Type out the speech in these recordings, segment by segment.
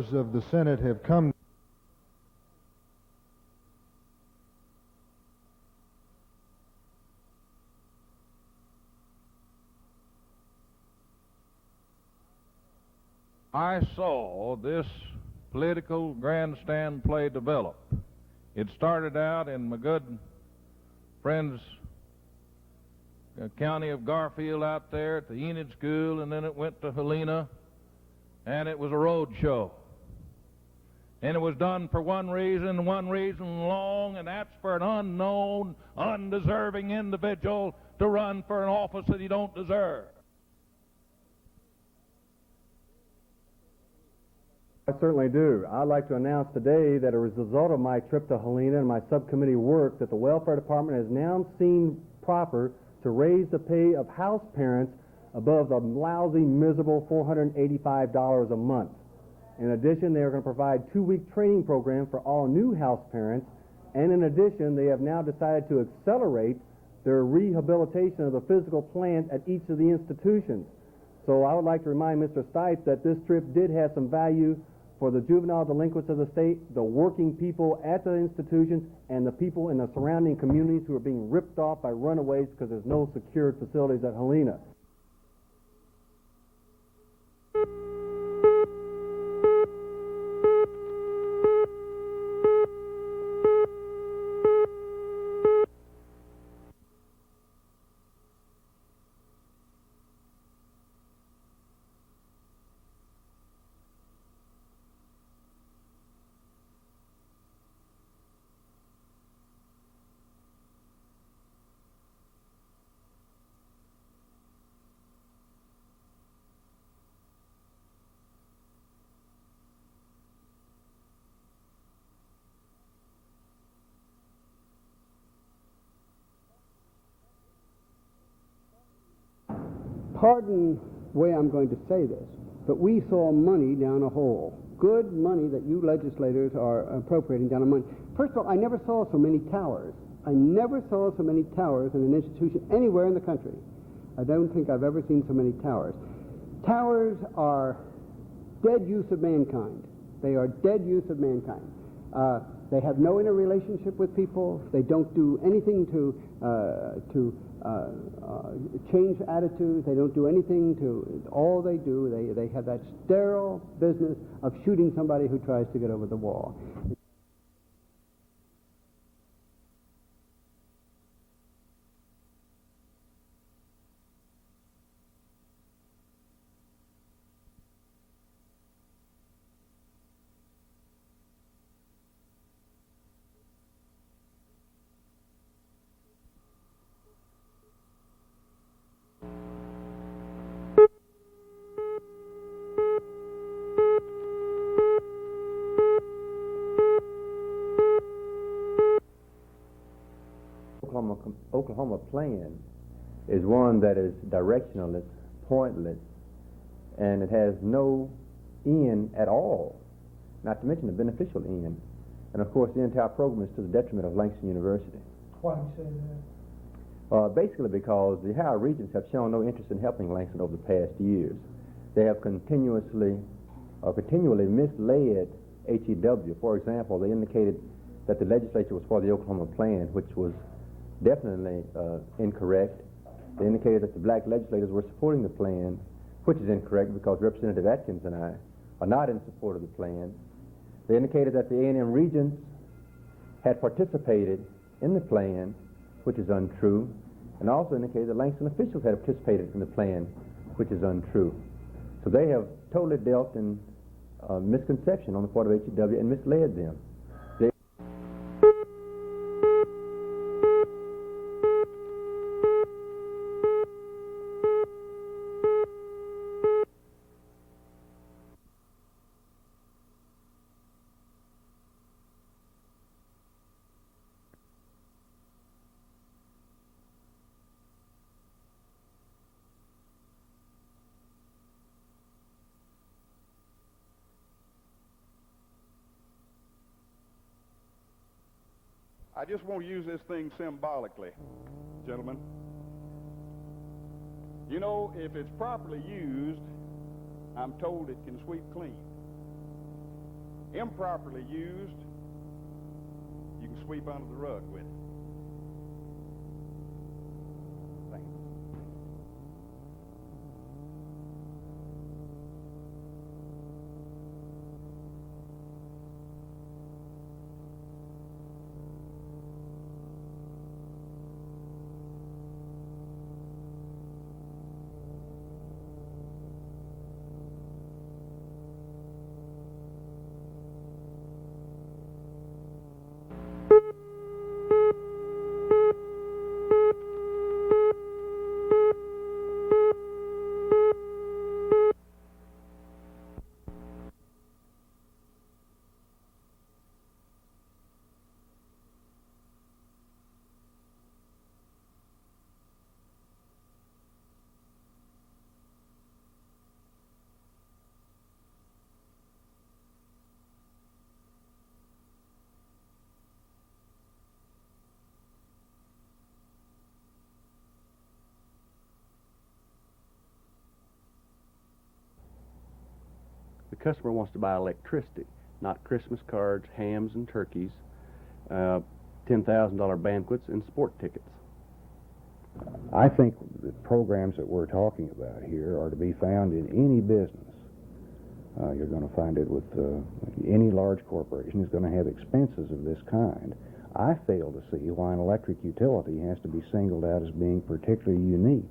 members of the Senate have come. I saw this political grandstand play develop. It started out in my good friend's county of Garfield out there at the Enid School, and then it went to Helena, and it was a road show. And it was done for one reason long, and that's for an unknown, undeserving individual to run for an office that he don't deserve. I certainly do. I'd like to announce today that as a result of my trip to Helena and my subcommittee work, that the Welfare Department has now seen proper to raise the pay of house parents above the lousy, miserable $485 a month. In addition, they are going to provide a 2-week training program for all new house parents, and in addition, they have now decided to accelerate their rehabilitation of the physical plant at each of the institutions. So I would like to remind Mr. Stipe that this trip did have some value for the juvenile delinquents of the state, the working people at the institutions, and the people in the surrounding communities who are being ripped off by runaways because there's no secured facilities at Helena. Pardon the way I'm going to say this, but we saw money down a hole. Good money that you legislators are appropriating down a money. First of all, I never saw so many towers. I never saw so many towers in an institution anywhere in the country. I don't think I've ever seen so many towers. Towers are dead use of mankind. They are dead use of mankind. They have no interrelationship with people. They don't do anything to change attitudes. They don't do anything to, all they do, they have that sterile business of shooting somebody who tries to get over the wall. Oklahoma plan is one that is directionless, pointless, and it has no end at all, not to mention the beneficial end. And of course, the entire program is to the detriment of Langston University. Why do you say that? Basically because the higher regents have shown no interest in helping Langston over the past years. They have continually misled HEW. For example, they indicated that the legislature was for the Oklahoma plan, which was definitely incorrect. They indicated that the black legislators were supporting the plan, which is incorrect because Representative Atkins and I are not in support of the plan. They indicated that the A&M regents had participated in the plan, which is untrue, and also indicated that Langston officials had participated in the plan, which is untrue. So they have totally dealt in misconception on the part of HEW and misled them. I just want to use this thing symbolically, gentlemen. You know, if it's properly used, I'm told it can sweep clean. Improperly used, you can sweep under the rug with it. Thank you. The customer wants to buy electricity, not Christmas cards, hams and turkeys, $10,000 banquets, and sport tickets. I think the programs that we're talking about here are to be found in any business. You're going to find it with any large corporation is going to have expenses of this kind. I fail to see why an electric utility has to be singled out as being particularly unique.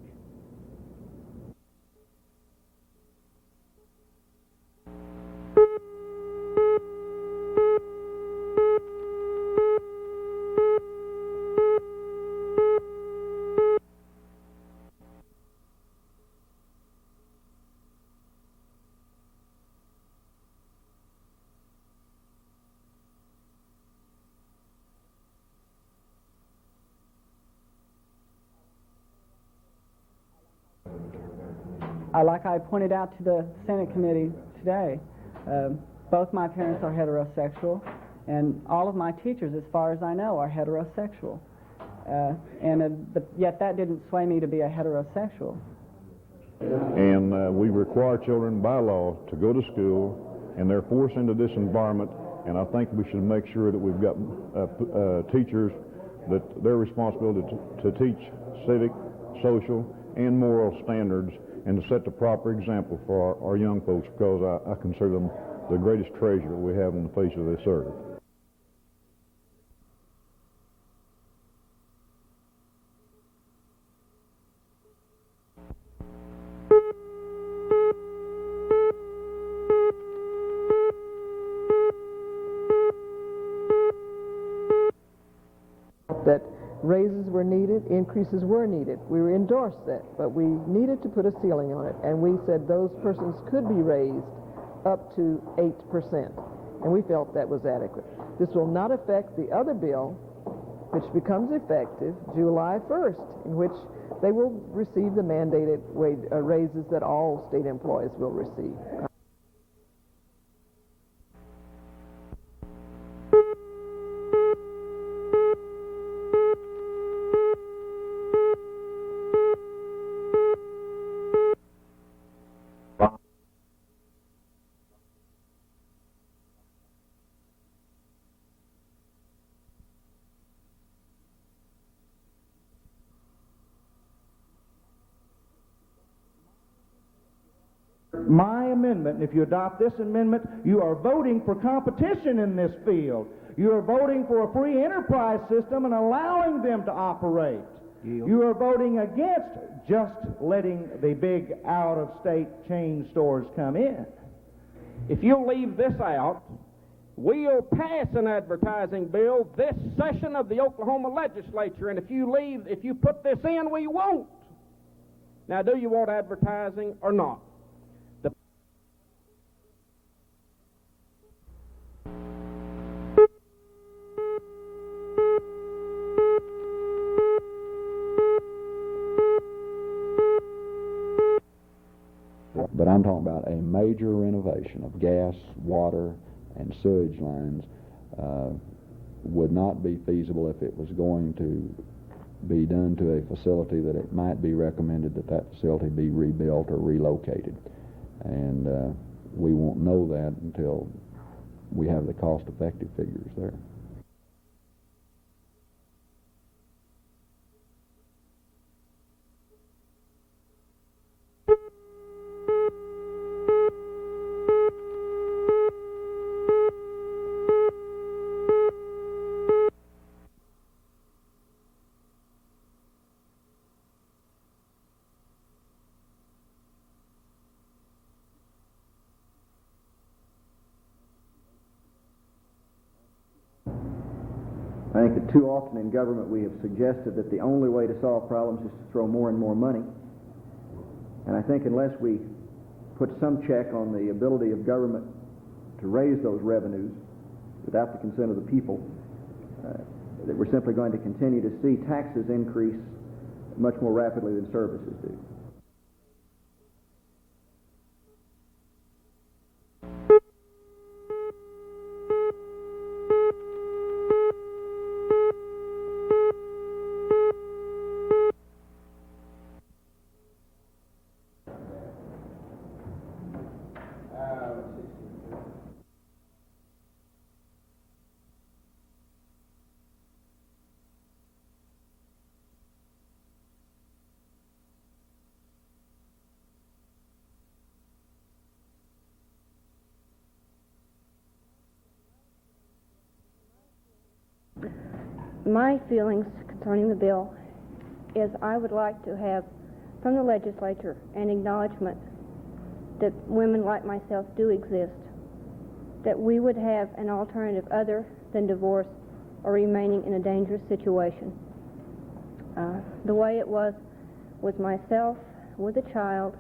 Like I pointed out to the Senate committee today, both my parents are heterosexual, and all of my teachers, as far as I know, are heterosexual. But yet that didn't sway me to be a heterosexual. And we require children by law to go to school, and they're forced into this environment, and I think we should make sure that we've got teachers that their responsibility to teach civic, social, and moral standards, and to set the proper example for our young folks, because I consider them the greatest treasure we have on the face of this earth. That raises were needed, increases were needed. We endorsed that, but we needed to put a ceiling on it, and we said those persons could be raised up to 8%, and we felt that was adequate. This will not affect the other bill, which becomes effective July 1st, in which they will receive the mandated raises that all state employees will receive. My amendment, and if you adopt this amendment, you are voting for competition in this field. You are voting for a free enterprise system and allowing them to operate. You are voting against just letting the big out-of-state chain stores come in. If you'll leave this out, we'll pass an advertising bill this session of the Oklahoma legislature, and if you put this in, we won't. Now, do you want advertising or not? But I'm talking about a major renovation of gas, water, and sewage lines would not be feasible if it was going to be done to a facility that it might be recommended that that facility be rebuilt or relocated. And we won't know that until we have the cost-effective figures there. I think that too often in government we have suggested that the only way to solve problems is to throw more and more money. And I think unless we put some check on the ability of government to raise those revenues without the consent of the people, that we're simply going to continue to see taxes increase much more rapidly than services do. My feelings concerning the bill is I would like to have from the legislature an acknowledgement that women like myself do exist, that we would have an alternative other than divorce or remaining in a dangerous situation. The way it was with myself, with a child,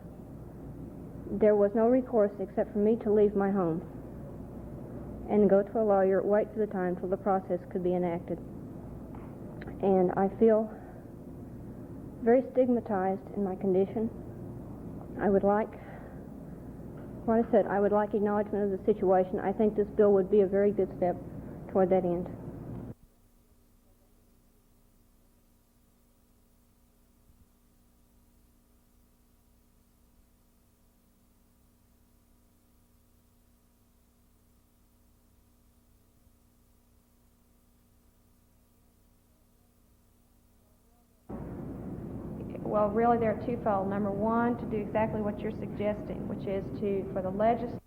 there was no recourse except for me to leave my home and go to a lawyer, wait for the time till the process could be enacted. And I feel very stigmatized in my condition. I would like, what I said, I would like acknowledgement of the situation. I think this bill would be a very good step toward that end. Well, really, they're twofold. Number one, to do exactly what you're suggesting, which is for the legislature.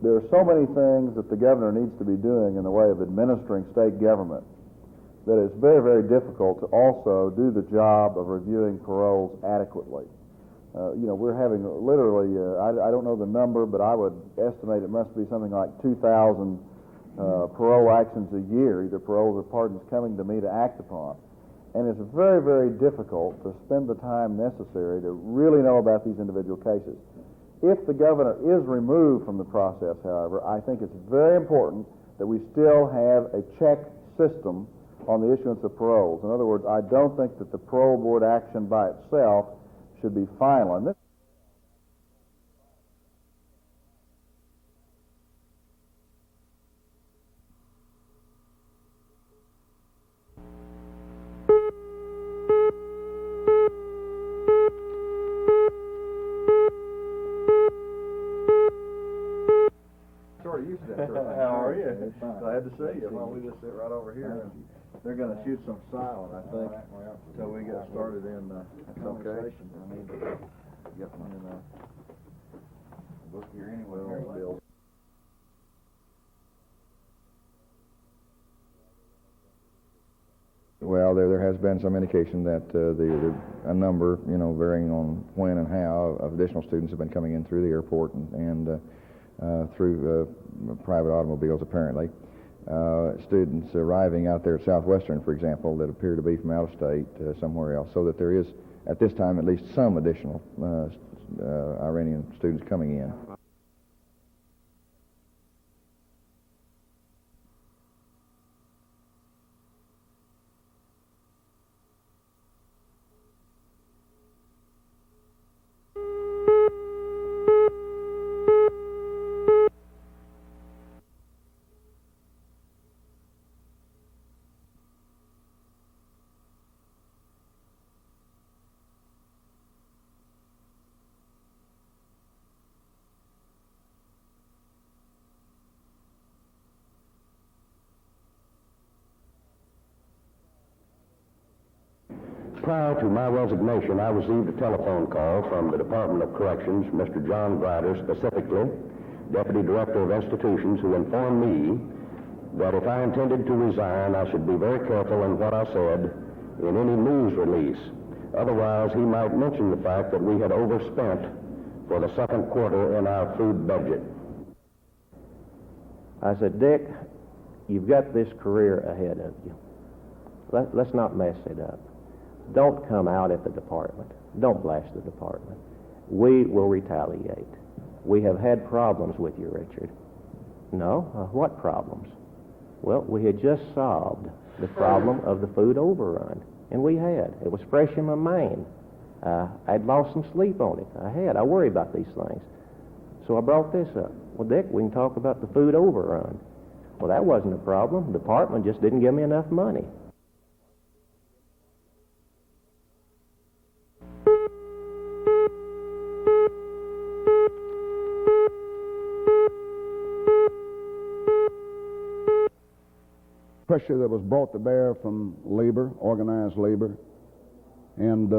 There are so many things that the governor needs to be doing in the way of administering state government that it's very, very difficult to also do the job of reviewing paroles adequately. We're having literally, I don't know the number, but I would estimate it must be something like 2,000 parole actions a year, either paroles or pardons, coming to me to act upon. And it's very, very difficult to spend the time necessary to really know about these individual cases. If the governor is removed from the process, however, I think it's very important that we still have a check system on the issuance of paroles. In other words, I don't think that the parole board action by itself should be final. And this How are you? Glad to see you. Well, we just sit right over here. And they're going to shoot some silent, I think, until we get started in conversation. I need to get my book here anyway. Bill. Well, there has been some indication that a number, varying on when and how, of additional students have been coming in through the airport and through private automobiles, apparently. Students arriving out there at Southwestern, for example, that appear to be from out of state somewhere else, so that there is, at this time, at least some additional Iranian students coming in. Prior to my resignation, I received a telephone call from the Department of Corrections, Mr. John Grider specifically, Deputy Director of Institutions, who informed me that if I intended to resign, I should be very careful in what I said in any news release. Otherwise, he might mention the fact that we had overspent for the second quarter in our food budget. I said, Dick, you've got this career ahead of you. Let's not mess it up. Don't come out at the department. Don't blast the department. We will retaliate. We have had problems with you, Richard. No? What problems? Well, we had just solved the problem of the food overrun, and we had. It was fresh in my mind. I'd lost some sleep on it. I worry about these things. So I brought this up. Well, Dick, we can talk about the food overrun. Well, that wasn't a problem. The department just didn't give me enough money. Pressure that was brought to bear from labor, organized labor, and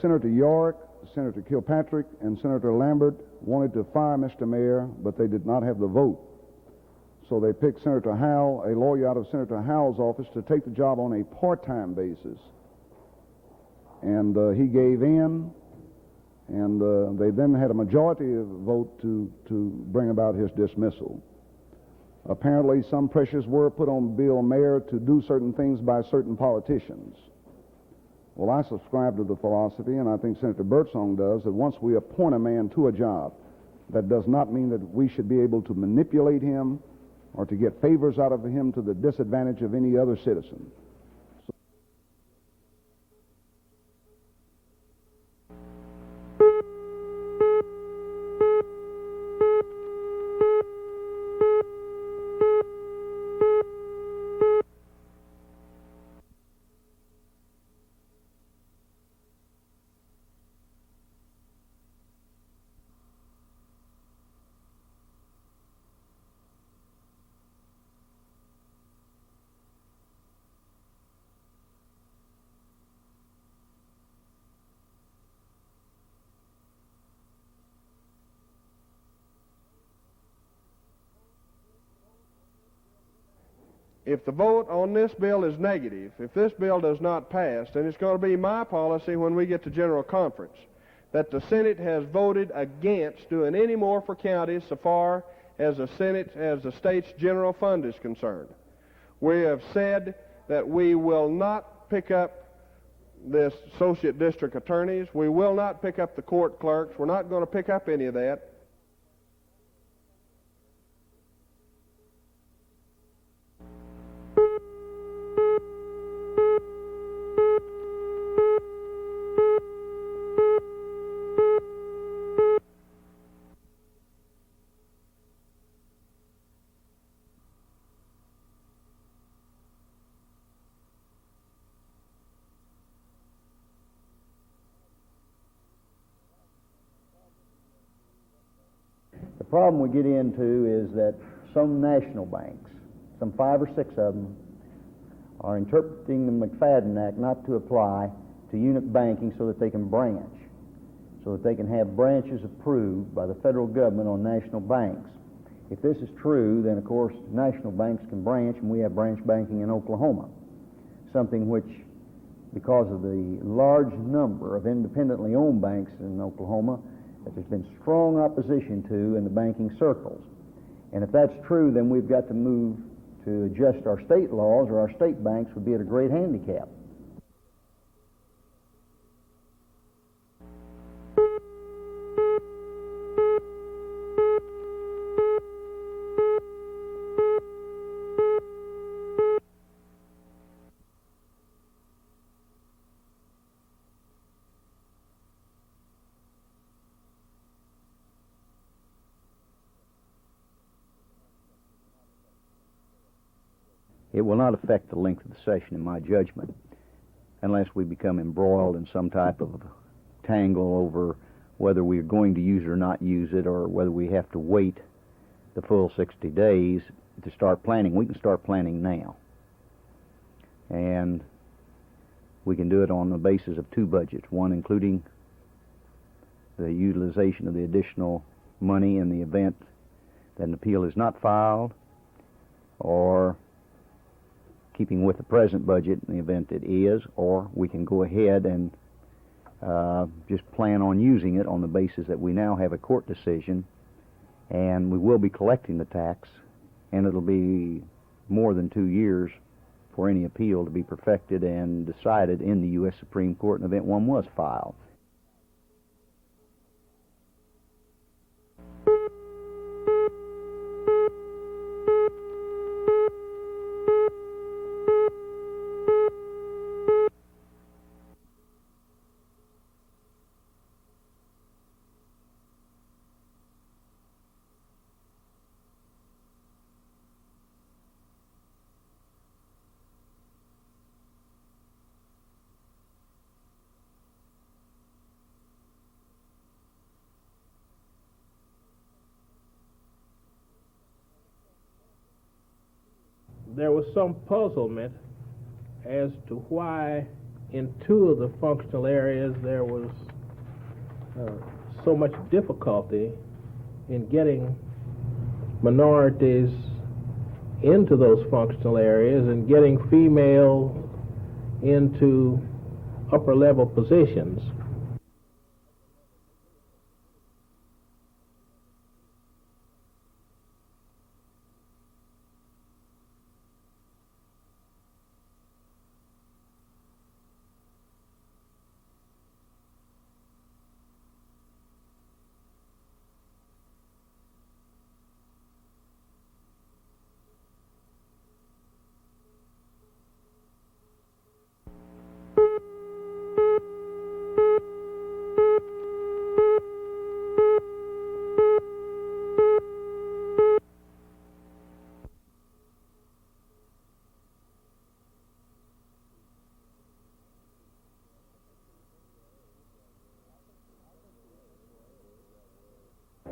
Senator York, Senator Kilpatrick, and Senator Lambert wanted to fire Mr. Mayor, but they did not have the vote. So they picked Senator Howell, a lawyer out of Senator Howell's office, to take the job on a part-time basis. And he gave in, and they then had a majority vote to bring about his dismissal. Apparently, some pressures were put on Bill Mayer to do certain things by certain politicians. Well, I subscribe to the philosophy, and I think Senator Birdsong does, that once we appoint a man to a job, that does not mean that we should be able to manipulate him or to get favors out of him to the disadvantage of any other citizen. If the vote on this bill is negative, if this bill does not pass, then it's going to be my policy when we get to General Conference that the Senate has voted against doing any more for counties so far as the state's general fund is concerned. We have said that we will not pick up this associate district attorneys. We will not pick up the court clerks. We're not going to pick up any of that. The problem we get into is that some national banks, some 5 or 6 of them, are interpreting the McFadden Act not to apply to unit banking so that they can branch, so that they can have branches approved by the federal government on national banks. If this is true, then of course national banks can branch, and we have branch banking in Oklahoma, something which, because of the large number of independently owned banks in Oklahoma, that there's been strong opposition to in the banking circles. And if that's true, then we've got to move to adjust our state laws, or our state banks would be at a great handicap. It will not affect the length of the session, in my judgment, unless we become embroiled in some type of tangle over whether we're going to use it or not use it, or whether we have to wait the full 60 days to start planning. We can start planning now. And we can do it on the basis of two budgets, one including the utilization of the additional money in the event that an appeal is not filed, or keeping with the present budget in the event it is, or we can go ahead and just plan on using it on the basis that we now have a court decision, and we will be collecting the tax, and it'll be more than 2 years for any appeal to be perfected and decided in the U.S. Supreme Court in the event one was filed. There was some puzzlement as to why in two of the functional areas there was so much difficulty in getting minorities into those functional areas and getting female into upper level positions.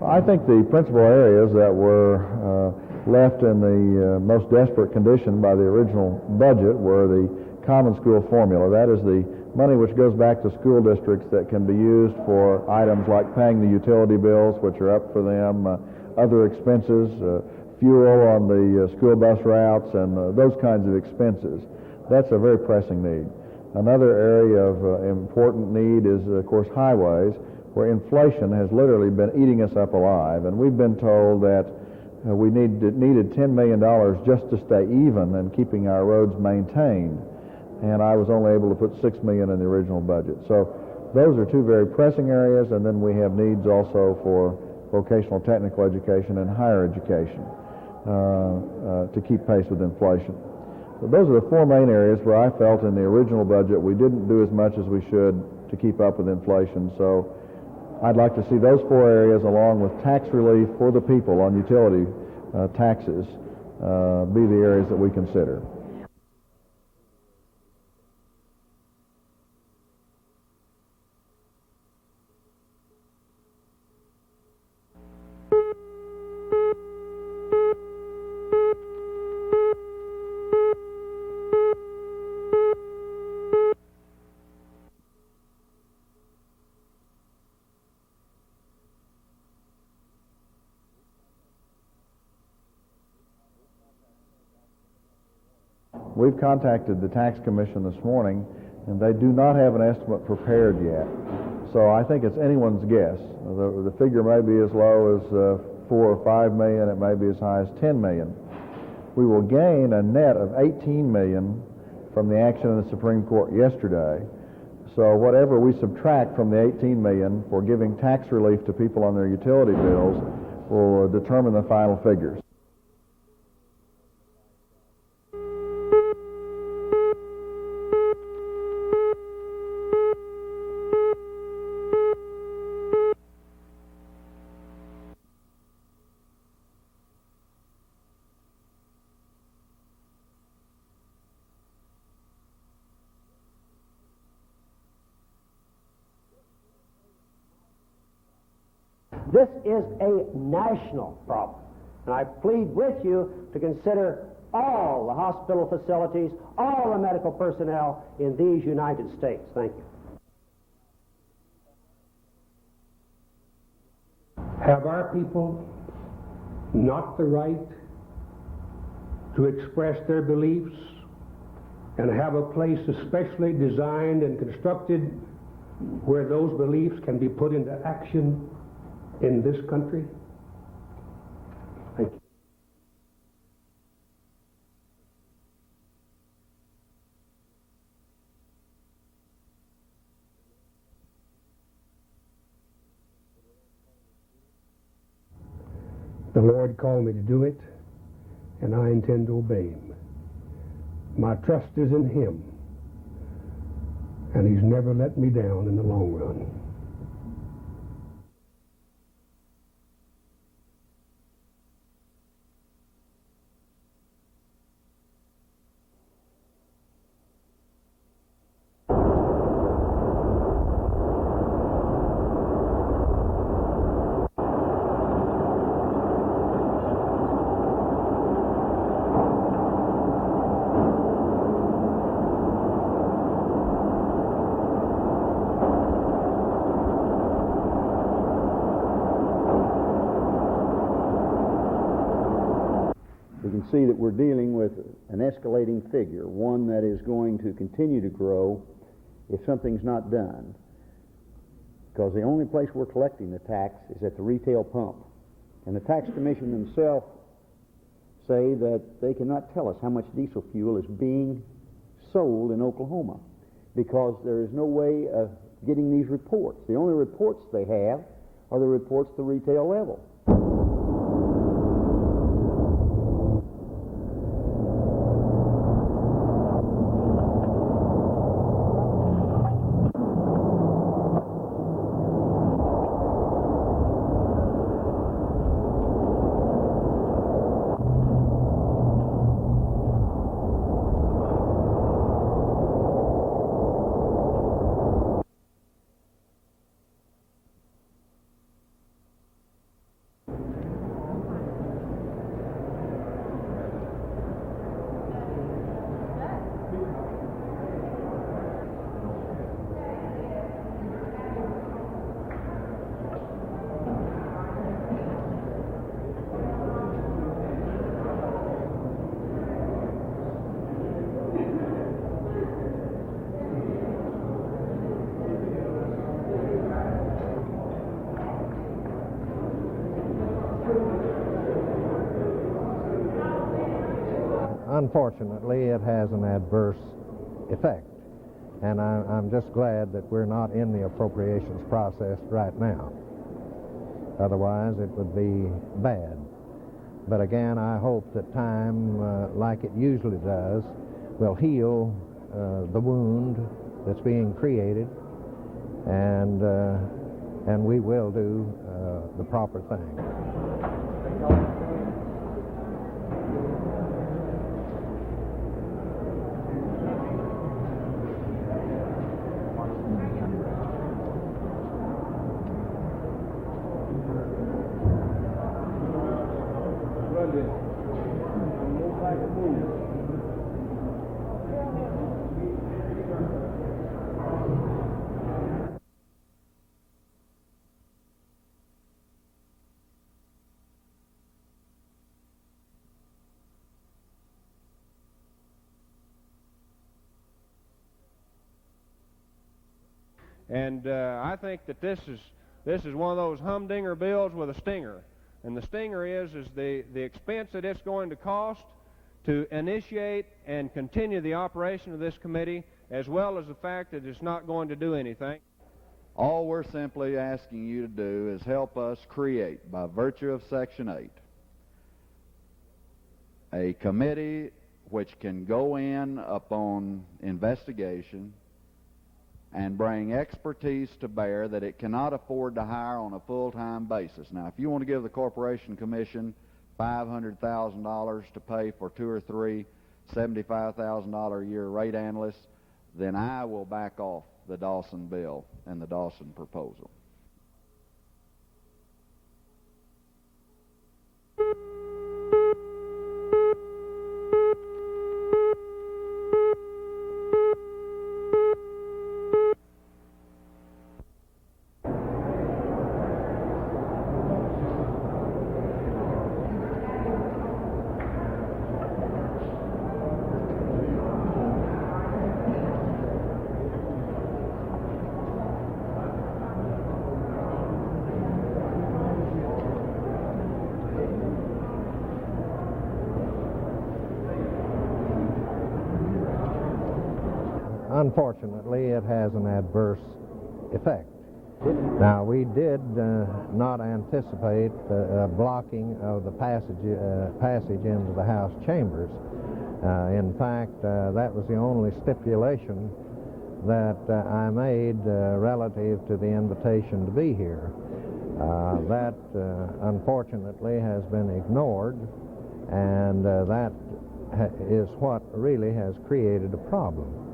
I think the principal areas that were left in the most desperate condition by the original budget were the common school formula. That is the money which goes back to school districts that can be used for items like paying the utility bills, which are up for them, other expenses, fuel on the school bus routes, and those kinds of expenses. That's a very pressing need. Another area of important need is, of course, highways, where inflation has literally been eating us up alive, and we've been told that we needed $10 million just to stay even and keeping our roads maintained, and I was only able to put $6 million in the original budget. So those are two very pressing areas, and then we have needs also for vocational technical education and higher education to keep pace with inflation. So those are the four main areas where I felt in the original budget we didn't do as much as we should to keep up with inflation. So I'd like to see those four areas, along with tax relief for the people on utility taxes, be the areas that we consider. We've contacted the Tax Commission this morning, and they do not have an estimate prepared yet. So I think it's anyone's guess. The figure may be as low as 4 or 5 million. It may be as high as 10 million. We will gain a net of 18 million from the action in the Supreme Court yesterday. So whatever we subtract from the 18 million for giving tax relief to people on their utility bills will determine the final figures. This is a national problem, and I plead with you to consider all the hospital facilities, all the medical personnel in these United States. Thank you. Have our people not the right to express their beliefs and have a place especially designed and constructed where those beliefs can be put into action in this country? Thank you. The Lord called me to do it, and I intend to obey Him. My trust is in Him, and He's never let me down in the long run. See that we're dealing with an escalating figure, one that is going to continue to grow if something's not done. Because the only place we're collecting the tax is at the retail pump. And the tax commission themselves say that they cannot tell us how much diesel fuel is being sold in Oklahoma because there is no way of getting these reports. The only reports they have are the reports at the retail level. Unfortunately, it has an adverse effect, and I'm just glad that we're not in the appropriations process right now. Otherwise, it would be bad. But again, I hope that time, like it usually does, will heal the wound that's being created, and we will do the proper thing. And I think that this is one of those humdinger bills with a stinger. And the stinger is the expense that it's going to cost to initiate and continue the operation of this committee, as well as the fact that it's not going to do anything. All we're simply asking you to do is help us create, by virtue of Section 8, a committee which can go in upon investigation and bring expertise to bear that it cannot afford to hire on a full-time basis. Now, if you want to give the Corporation Commission $500,000 to pay for 2 or 3 $75,000 a year rate analysts, then I will back off the Dawson bill and the Dawson proposal. unfortunately, it has an adverse effect. Now, we did not anticipate blocking of the passage into the House chambers. In fact, that was the only stipulation that I made relative to the invitation to be here. That, unfortunately, has been ignored, and that is what really has created a problem.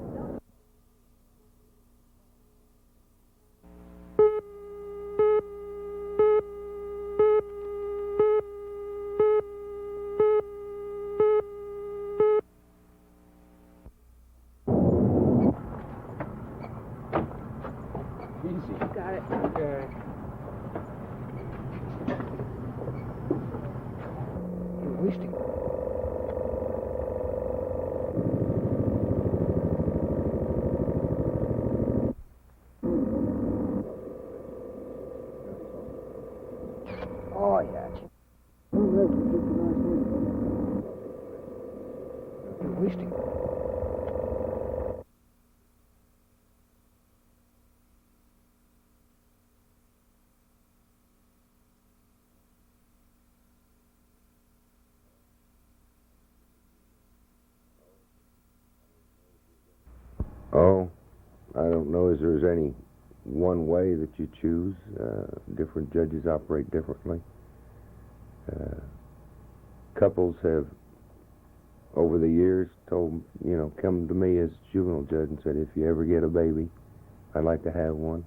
Got it. Okay. Wasting. Oh, yeah. Wasting. Oh, I don't know as there's any one way that you choose. Different judges operate differently. Couples have, over the years, told, come to me as juvenile judge and said, if you ever get a baby, I'd like to have one.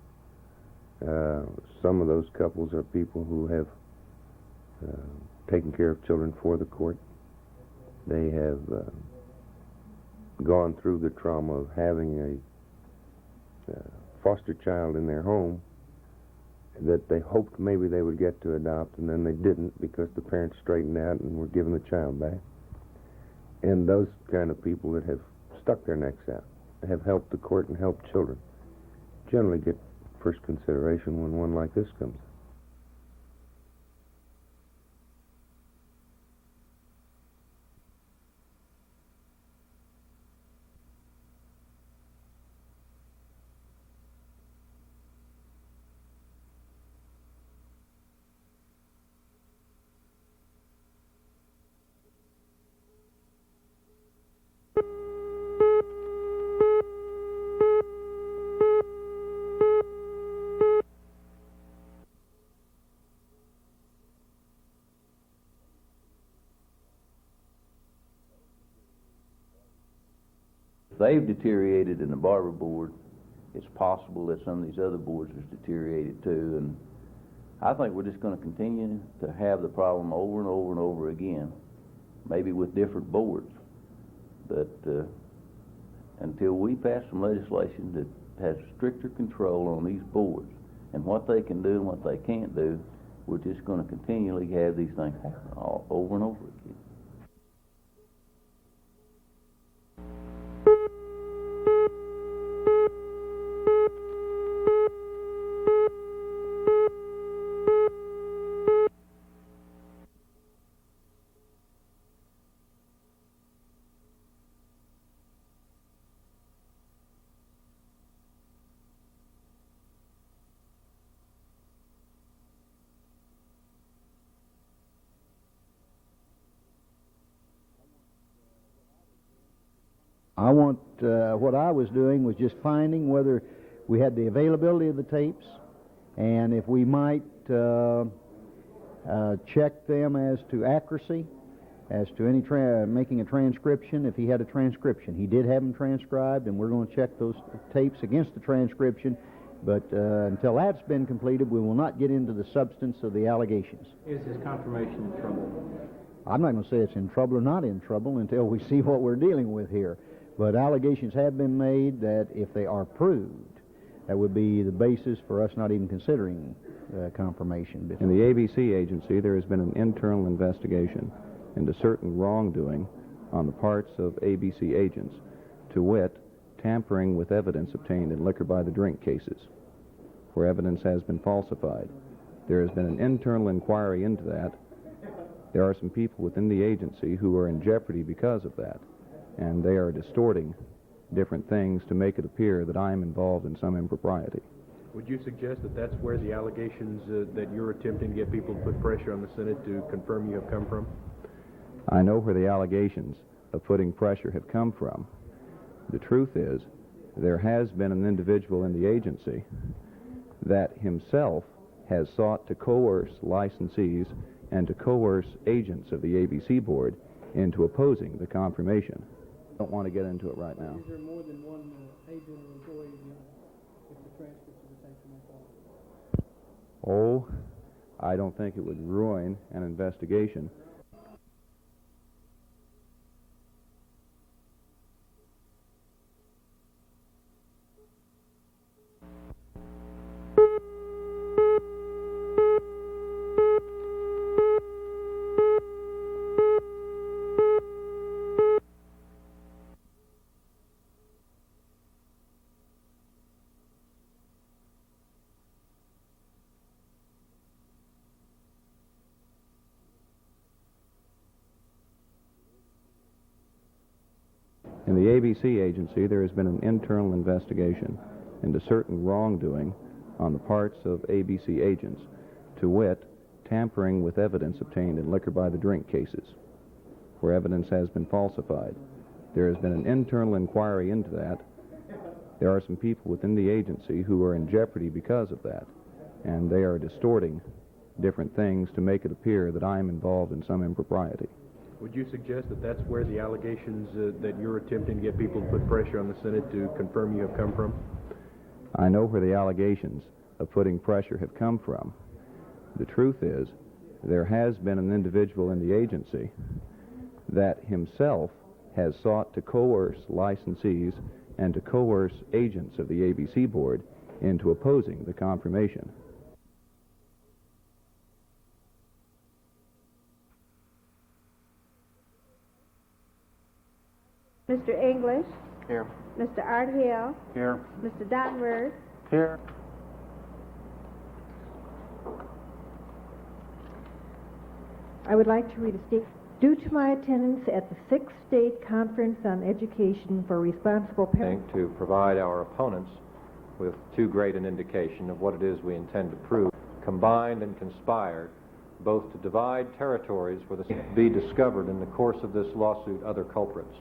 Some of those couples are people who have taken care of children for the court. They have gone through the trauma of having a foster child in their home that they hoped maybe they would get to adopt, and then they didn't because the parents straightened out and were given the child back. And those kind of people that have stuck their necks out, have helped the court and helped children, generally get first consideration when one like this comes. If they've deteriorated in the barber board, it's possible that some of these other boards have deteriorated too, and I think we're just going to continue to have the problem over and over and over again, maybe with different boards, but until we pass some legislation that has stricter control on these boards and what they can do and what they can't do, we're just going to continually have these things happen all over and over again. What I was doing was just finding whether we had the availability of the tapes, and if we might check them as to accuracy, as to any making a transcription. If he had a transcription, he did have them transcribed, and we're going to check those tapes against the transcription. But until that's been completed, we will not get into the substance of the allegations. Is his confirmation in trouble? I'm not going to say it's in trouble or not in trouble until we see what we're dealing with here. But allegations have been made that if they are proved, that would be the basis for us not even considering confirmation. In the ABC agency, there has been an internal investigation into certain wrongdoing on the parts of ABC agents, to wit, tampering with evidence obtained in liquor by the drink cases, where evidence has been falsified. There has been an internal inquiry into that. There are some people within the agency who are in jeopardy because of that, and they are distorting different things to make it appear that I am involved in some impropriety. Would you suggest that that's where the allegations that you're attempting to get people to put pressure on the Senate to confirm you have come from? I know where the allegations of putting pressure have come from. The truth is, there has been an individual in the agency that himself has sought to coerce licensees and to coerce agents of the ABC board into opposing the confirmation. I don't want to get into it right now. Is there more than one agent or employee if the transcripts of the sanctioning fall? Oh, I don't think it would ruin an investigation. In the ABC agency, there has been an internal investigation into certain wrongdoing on the parts of ABC agents, to wit, tampering with evidence obtained in liquor by the drink cases, where evidence has been falsified. There has been an internal inquiry into that. There are some people within the agency who are in jeopardy because of that, and they are distorting different things to make it appear that I am involved in some impropriety. Would you suggest that that's where the allegations that you're attempting to get people to put pressure on the Senate to confirm you have come from? I know where the allegations of putting pressure have come from. The truth is, there has been an individual in the agency that himself has sought to coerce licensees and to coerce agents of the ABC board into opposing the confirmation. Mr. English. Here. Mr. Art Hill. Here. Mr. Donworth. Here. I would like to read a statement. Due to my attendance at the 6th State Conference on Education for Responsible Parents, To provide our opponents with too great an indication of what it is we intend to prove, combined and conspired both to divide territories where the be discovered in the course of this lawsuit other culprits.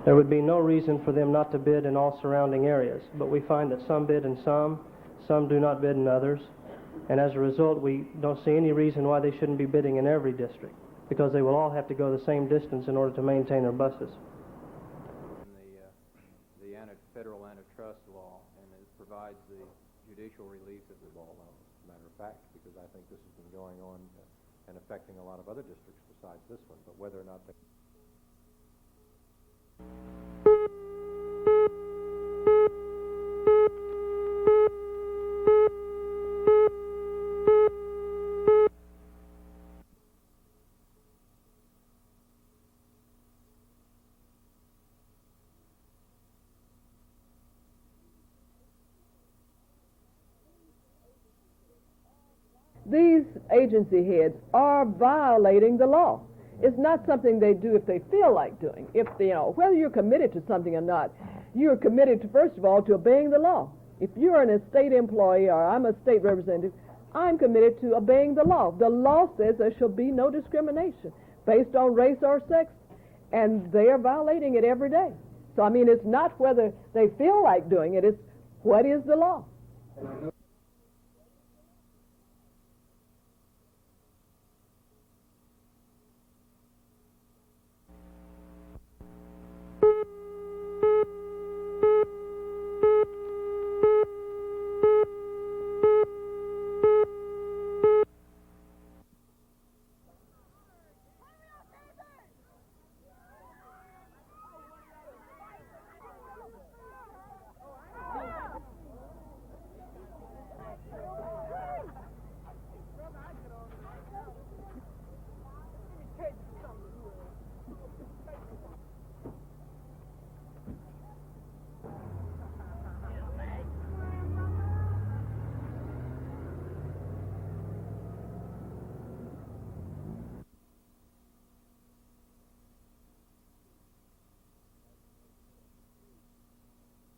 There would be no reason for them not to bid in all surrounding areas, but we find that some bid in some do not bid in others, and as a result we don't see any reason why they shouldn't be bidding in every district, because they will all have to go the same distance in order to maintain their buses. The federal antitrust law, and it provides the judicial relief that we've all known, as a matter of fact, because I think this has been going on and affecting a lot of other districts besides this one, but whether or not they... These agency heads are violating the law. It's not something they do if they feel like doing. If whether you're committed to something or not, you're committed to, first of all, to obeying the law. If you're a state employee or I'm a state representative, I'm committed to obeying the law. The law says there shall be no discrimination based on race or sex, and they are violating it every day. So, I mean, it's not whether they feel like doing it, it's what is the law.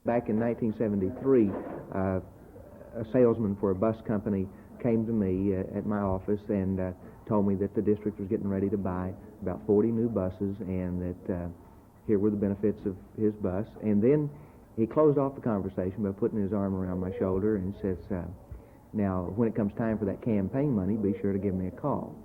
Back in 1973, a salesman for a bus company came to me at my office and told me that the district was getting ready to buy about 40 new buses and that here were the benefits of his bus. And then he closed off the conversation by putting his arm around my shoulder and says, now, when it comes time for that campaign money, be sure to give me a call.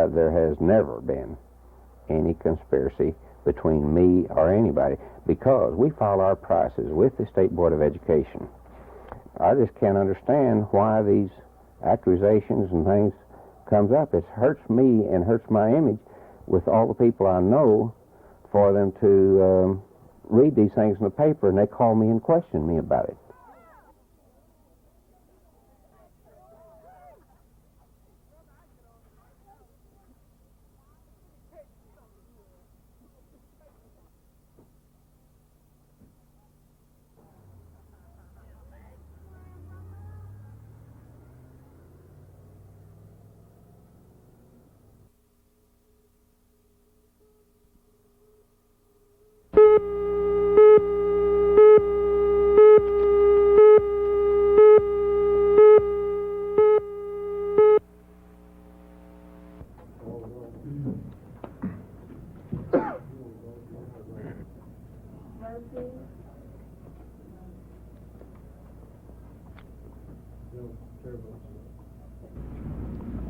There has never been any conspiracy between me or anybody because we file our prices with the State Board of Education. I just can't understand why these accusations and things comes up. It hurts me and hurts my image with all the people I know for them to read these things in the paper and they call me and question me about it.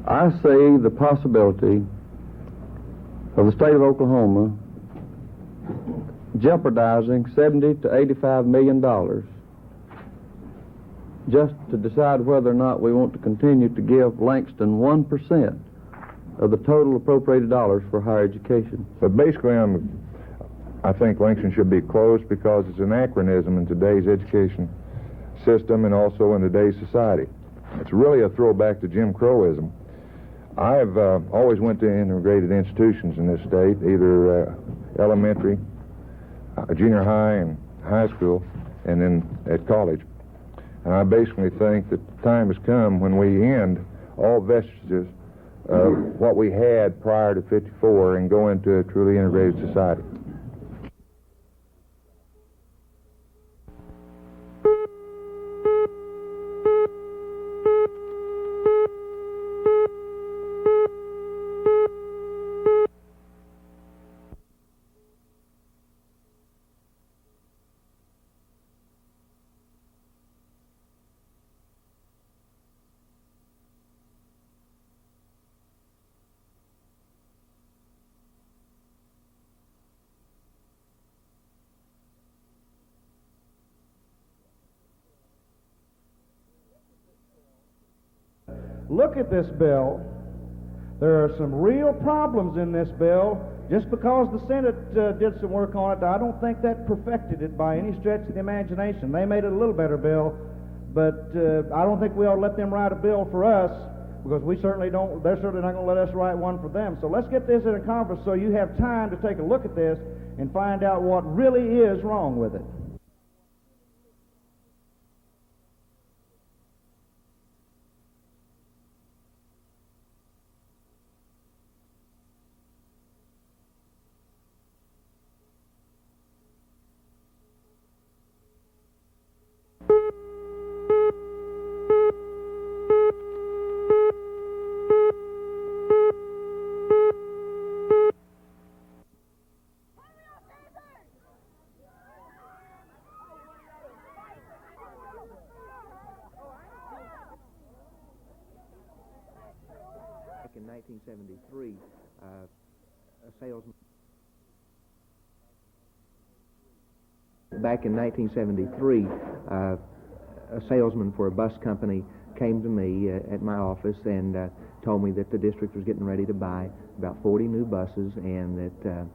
I see the possibility of the state of Oklahoma jeopardizing $70 to $85 million just to decide whether or not we want to continue to give Langston 1% of the total appropriated dollars for higher education. But basically, I think Langston should be closed because it's an anachronism in today's education system and also in today's society. It's really a throwback to Jim Crowism. I've always went to integrated institutions in this state, either elementary, junior high, and high school, and then at college. And I basically think that the time has come when we end all vestiges of what we had prior to '54 and go into a truly integrated society. Look at this bill. There are some real problems in this bill. Just because the Senate did some work on it, I don't think that perfected it by any stretch of the imagination. They made it a little better bill, but I don't think we ought to let them write a bill for us because we certainly don't. They're certainly not going to let us write one for them. So let's get this in a conference so you have time to take a look at this and find out what really is wrong with it. In 1973, a salesman. Back in 1973, a salesman for a bus company came to me at my office and told me that the district was getting ready to buy about 40 new buses and that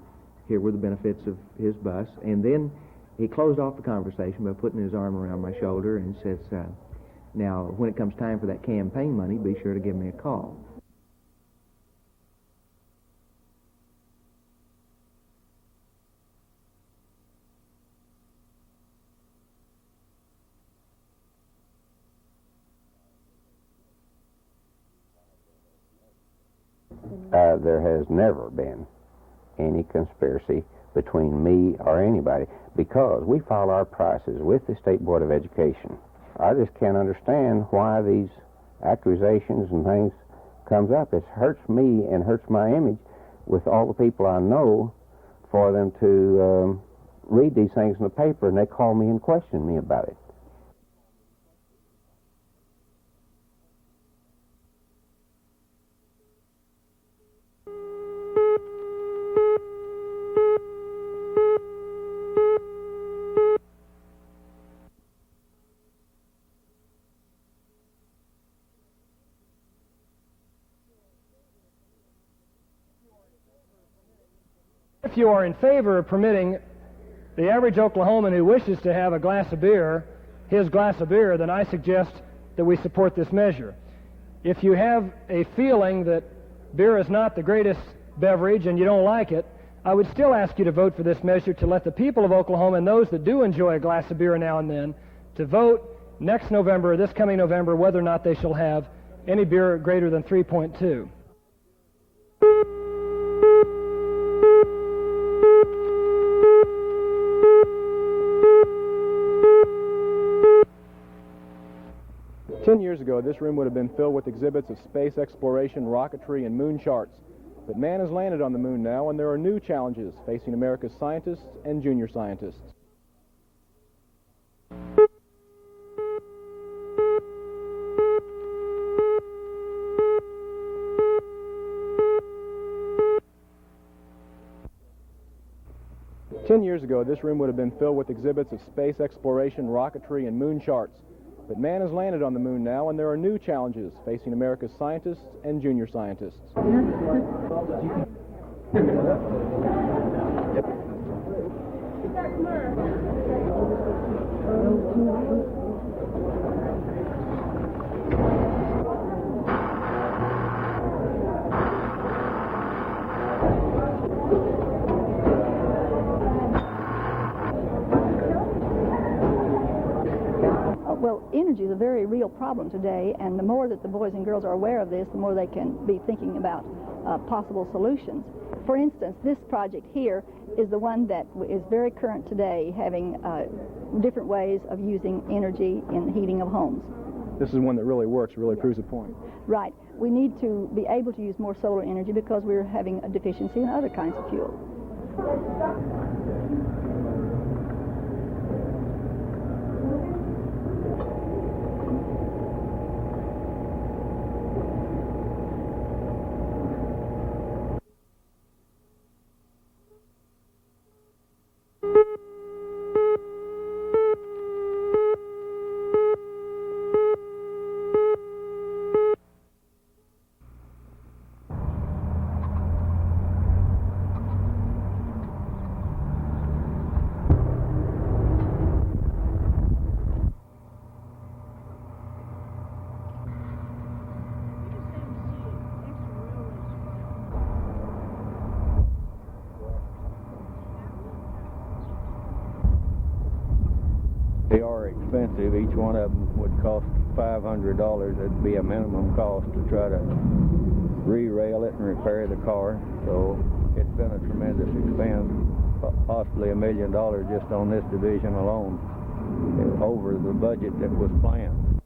here were the benefits of his bus. And then he closed off the conversation by putting his arm around my shoulder and says, now, when it comes time for that campaign money, be sure to give me a call. There has never been any conspiracy between me or anybody, because we file our prices with the State Board of Education. I just can't understand why these accusations and things comes up. It hurts me and hurts my image with all the people I know for them to read these things in the paper, and they call me and question me about it. If you are in favor of permitting the average Oklahoman who wishes to have a glass of beer, his glass of beer, then I suggest that we support this measure. If you have a feeling that beer is not the greatest beverage and you don't like it, I would still ask you to vote for this measure to let the people of Oklahoma and those that do enjoy a glass of beer now and then to vote next November, this coming November, whether or not they shall have any beer greater than 3.2. 10 years ago, this room would have been filled with exhibits of space exploration, rocketry, and moon charts. But man has landed on the moon now, and there are new challenges facing America's scientists and junior scientists. Ten years ago, this room would have been filled with exhibits of space exploration, rocketry, and moon charts. But man has landed on the moon now, and there are new challenges facing America's scientists and junior scientists. Well, energy is a very real problem today, and the more that the boys and girls are aware of this, the more they can be thinking about possible solutions. For instance, this project here is the one that is very current today, having different ways of using energy in the heating of homes. This is one that really works, really proves a point. Right. We need to be able to use more solar energy because we're having a deficiency in other kinds of fuel. They are expensive. Each one of them would cost $500. That'd be a minimum cost to try to re-rail it and repair the car. So it's been a tremendous expense, possibly $1 million just on this division alone, over the budget that was planned.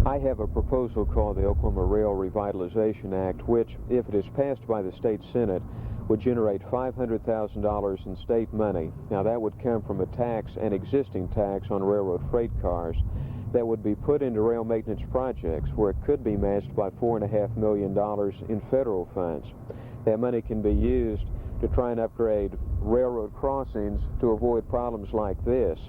I have a proposal called the Oklahoma Rail Revitalization Act, which, if it is passed by the state Senate, would generate $500,000 in state money. Now, that would come from a tax, an existing tax on railroad freight cars, that would be put into rail maintenance projects where it could be matched by $4.5 million in federal funds. That money can be used to try and upgrade railroad crossings to avoid problems like this,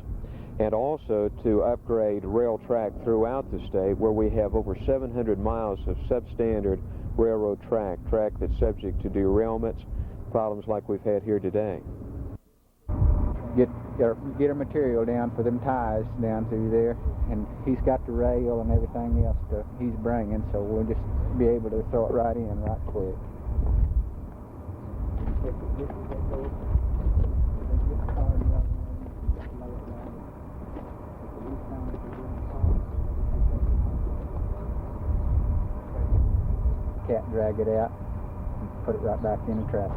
and also to upgrade rail track throughout the state where we have over 700 miles of substandard railroad track that's subject to derailments, problems like we've had here today. Get get our material down for them ties down through there, and he's got the rail and everything else he's bringing, so we'll just be able to throw it right in right quick. Cat drag it out and put it right back in the traffic.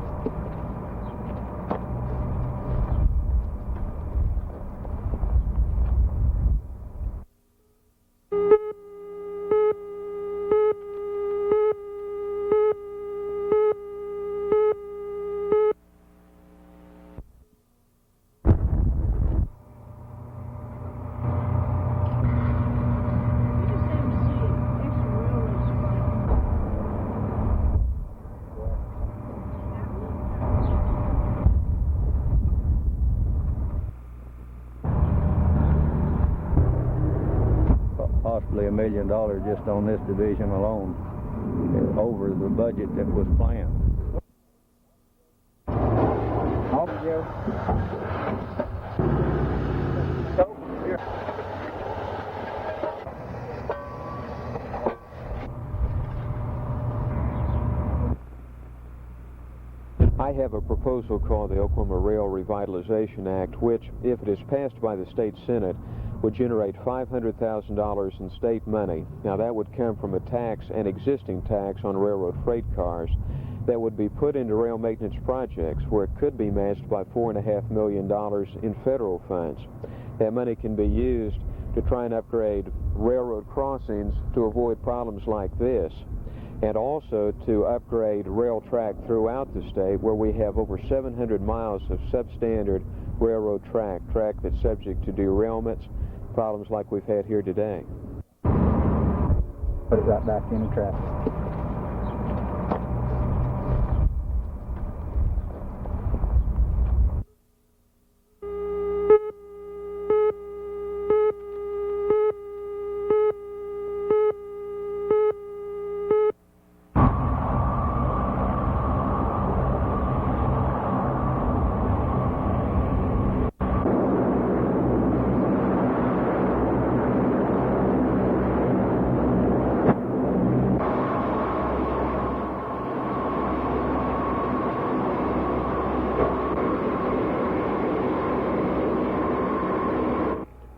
Possibly $1 million just on this division alone, over the budget that was planned. Off you go. I have a proposal called the Oklahoma Rail Revitalization Act, which, if it is passed by the state Senate, would generate $500,000 in state money. Now, that would come from a tax, an existing tax on railroad freight cars, that would be put into rail maintenance projects where it could be matched by $4.5 million in federal funds. That money can be used to try and upgrade railroad crossings to avoid problems like this, and also to upgrade rail track throughout the state, where we have over 700 miles of substandard railroad track that's subject to derailments, problems like we've had here today. Put it right back in the traffic.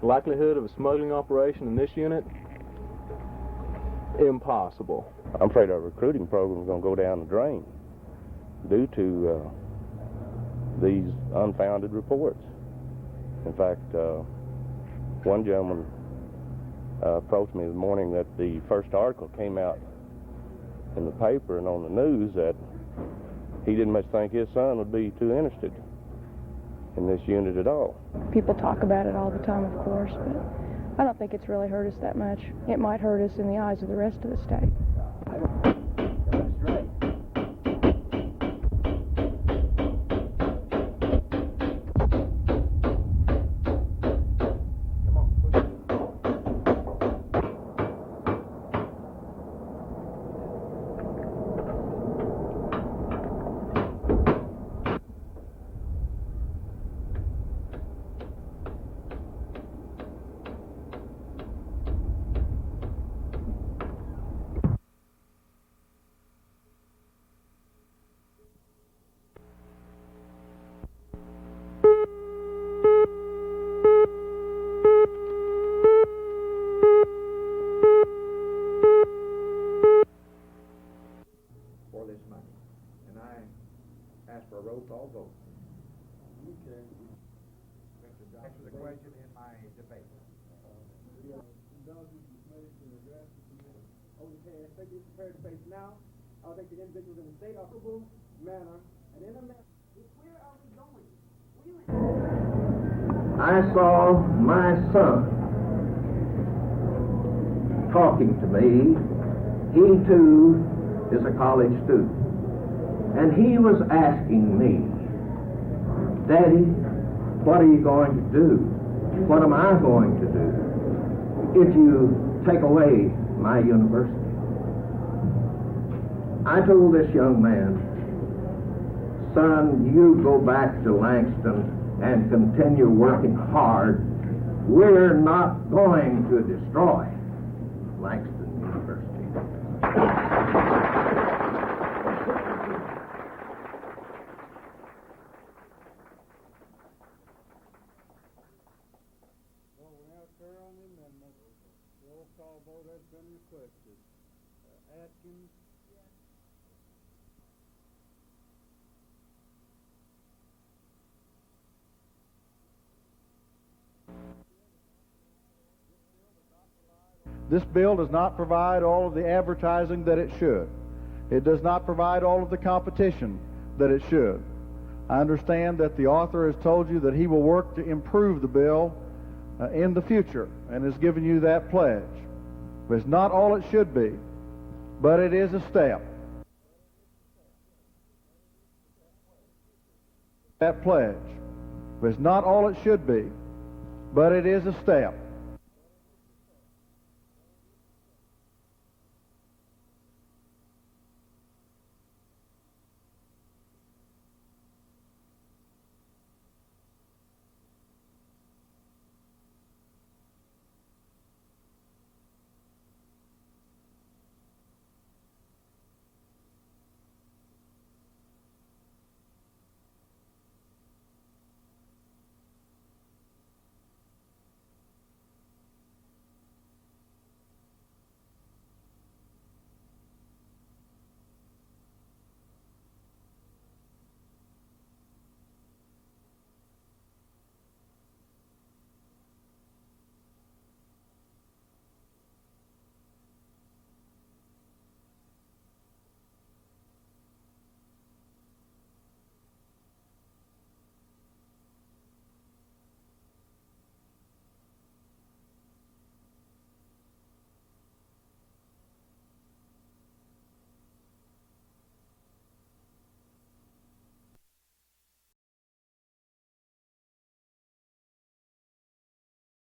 Likelihood of a smuggling operation in this unit? Impossible. I'm afraid our recruiting program is going to go down the drain due to these unfounded reports. In fact, one gentleman approached me this morning that the first article came out in the paper and on the news that he didn't much think his son would be too interested in this unit at all. People talk about it all the time, of course, but I don't think it's really hurt us that much. It might hurt us in the eyes of the rest of the state. For a roll call vote. Okay. Answer the question in my debate. They be prepared to face now. I think the individuals in the state are capable, manner, and in a manner. Where are we going? I saw my son talking to me. He too is a college student. And he was asking me, Daddy, what are you going to do? What am I going to do if you take away my university? I told this young man, son, you go back to Langston and continue working hard, we're not going to destroy Langston University. Well, we now carry on the amendment. The roll call vote has been requested. Atkins? Yes. This bill does not provide all of the advertising that it should. It does not provide all of the competition that it should. I understand that the author has told you that he will work to improve the bill in the future and has given you that pledge. But it's not all it should be, but it is a step. That pledge. But it's not all it should be, but it is a step.